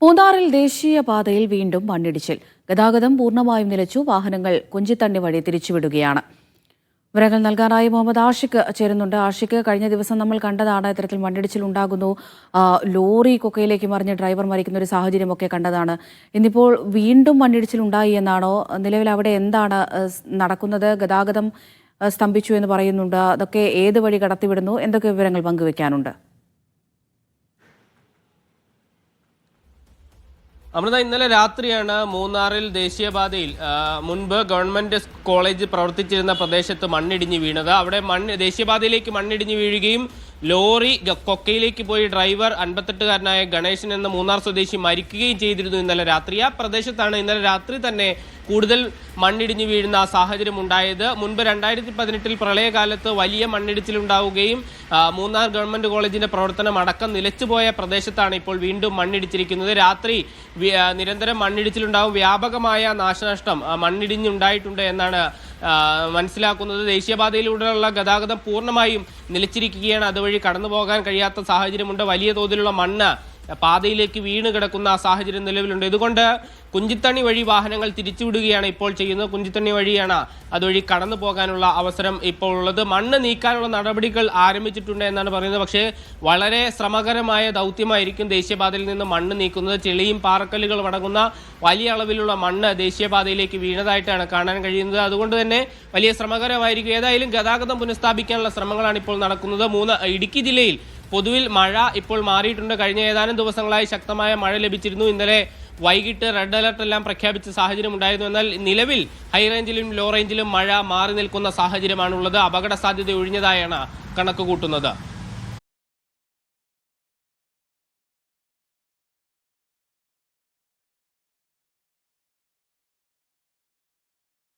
മൂന്നാറിൽ ദേശീയപാതയിൽ വീണ്ടും മണ്ണിടിച്ചിൽ. ഗതാഗതം പൂർണ്ണമായും നിലച്ചു. വാഹനങ്ങൾ കുഞ്ചിത്തണ്ണി വഴി തിരിച്ചുവിടുകയാണ്. വിവരങ്ങൾ നൽകാനായി മുഹമ്മദ് ആഷിഖ് ചേരുന്നുണ്ട്. ആഷിഖ്, കഴിഞ്ഞ ദിവസം നമ്മൾ കണ്ടതാണ് ഇത്തരത്തിൽ മണ്ണിടിച്ചിൽ ഉണ്ടാകുന്നു, ലോറി കൊക്കയിലേക്ക് മറിഞ്ഞ് ഡ്രൈവർ മരിക്കുന്ന ഒരു സാഹചര്യമൊക്കെ കണ്ടതാണ്. ഇന്നിപ്പോൾ വീണ്ടും മണ്ണിടിച്ചിൽ ഉണ്ടായി എന്നാണോ? നിലവിൽ അവിടെ എന്താണ് നടക്കുന്നത്? ഗതാഗതം സ്തംഭിച്ചു എന്ന് പറയുന്നുണ്ട്. അതൊക്കെ ഏത് വഴി കടത്തിവിടുന്നു? എന്തൊക്കെ വിവരങ്ങൾ പങ്കുവെക്കാനുണ്ട്? അമൃത, ഇന്നലെ രാത്രിയാണ് മൂന്നാറിൽ ദേശീയപാതയിൽ മുൻപ് ഗവൺമെന്റ് കോളേജ് പ്രവർത്തിച്ചിരുന്ന പ്രദേശത്ത് മണ്ണിടിഞ്ഞ് വീണത്. അവിടെ ദേശീയപാതയിലേക്ക് മണ്ണിടിഞ്ഞ് വീഴുകയും ലോറി കൊക്കയിലേക്ക് പോയി ഡ്രൈവർ 58-കാരനായ ഗണേശൻ എന്ന മൂന്നാർ സ്വദേശി മരിക്കുകയും ചെയ്തിരുന്നു ഇന്നലെ രാത്രി. ആ പ്രദേശത്താണ് ഇന്നലെ രാത്രി തന്നെ കൂടുതൽ മണ്ണിടിഞ്ഞ് വീഴുന്ന സാഹചര്യം ഉണ്ടായത്. മുൻപ് 2018 പ്രളയകാലത്ത് വലിയ മണ്ണിടിച്ചിലുണ്ടാവുകയും മൂന്നാർ ഗവൺമെന്റ് കോളേജിന്റെ പ്രവർത്തനം അടക്കം നിലച്ചുപോയ പ്രദേശത്താണ് ഇപ്പോൾ വീണ്ടും മണ്ണിടിച്ചിരിക്കുന്നത്. രാത്രി നിരന്തരം മണ്ണിടിച്ചിലുണ്ടാവും. വ്യാപകമായ നാശനഷ്ടം മണ്ണിടിഞ്ഞുണ്ടായിട്ടുണ്ട് എന്നാണ് മനസ്സിലാക്കുന്നത്. ദേശീയപാതയിലൂടെയുള്ള ഗതാഗതം പൂർണ്ണമായും നിലച്ചിരിക്കുകയാണ്. അതുവഴി കടന്നു പോകാൻ കഴിയാത്ത സാഹചര്യമുണ്ട്. വലിയ തോതിലുള്ള മണ്ണ് പാതയിലേക്ക് വീണ് കിടക്കുന്ന സാഹചര്യം നിലവിലുണ്ട്. ഇതുകൊണ്ട് കുഞ്ചിത്തണ്ണി വഴി വാഹനങ്ങൾ തിരിച്ചുവിടുകയാണ് ഇപ്പോൾ ചെയ്യുന്നത്. കുഞ്ചിത്തണ്ണി വഴിയാണ് അതുവഴി കടന്നു പോകാനുള്ള അവസരം ഇപ്പോൾ ഉള്ളത്. മണ്ണ് നീക്കാനുള്ള നടപടികൾ ആരംഭിച്ചിട്ടുണ്ട് എന്നാണ് പറയുന്നത്. പക്ഷേ വളരെ ശ്രമകരമായ ദൗത്യമായിരിക്കും ദേശീയപാതയിൽ നിന്ന് മണ്ണ് നീക്കുന്നത്. ചെളിയും പാറക്കല്ലുകളും അടങ്ങുന്ന വലിയ അളവിലുള്ള മണ്ണ് ദേശീയപാതയിലേക്ക് വീണതായിട്ടാണ് കാണാൻ കഴിയുന്നത്. അതുകൊണ്ട് തന്നെ വലിയ ശ്രമകരമായിരിക്കും. ഏതായാലും ഗതാഗതം പുനഃസ്ഥാപിക്കാനുള്ള ശ്രമങ്ങളാണ് ഇപ്പോൾ നടക്കുന്നത്. ഇടുക്കി ജില്ലയിൽ പൊതുവിൽ മഴ ഇപ്പോൾ മാറിയിട്ടുണ്ട്. കഴിഞ്ഞ ഏതാനും ദിവസങ്ങളായി ശക്തമായ മഴ ലഭിച്ചിരുന്നു. ഇന്നലെ വൈകിട്ട് റെഡ് അലർട്ട് എല്ലാം പ്രഖ്യാപിച്ച സാഹചര്യം ഉണ്ടായിരുന്നു. എന്നാൽ നിലവിൽ ഹൈ റേഞ്ചിലും ലോ റേഞ്ചിലും മഴ മാറി നിൽക്കുന്ന സാഹചര്യമാണുള്ളത്. അപകട സാധ്യത ഒഴിഞ്ഞതായാണ് കണക്ക് കൂട്ടുന്നത്.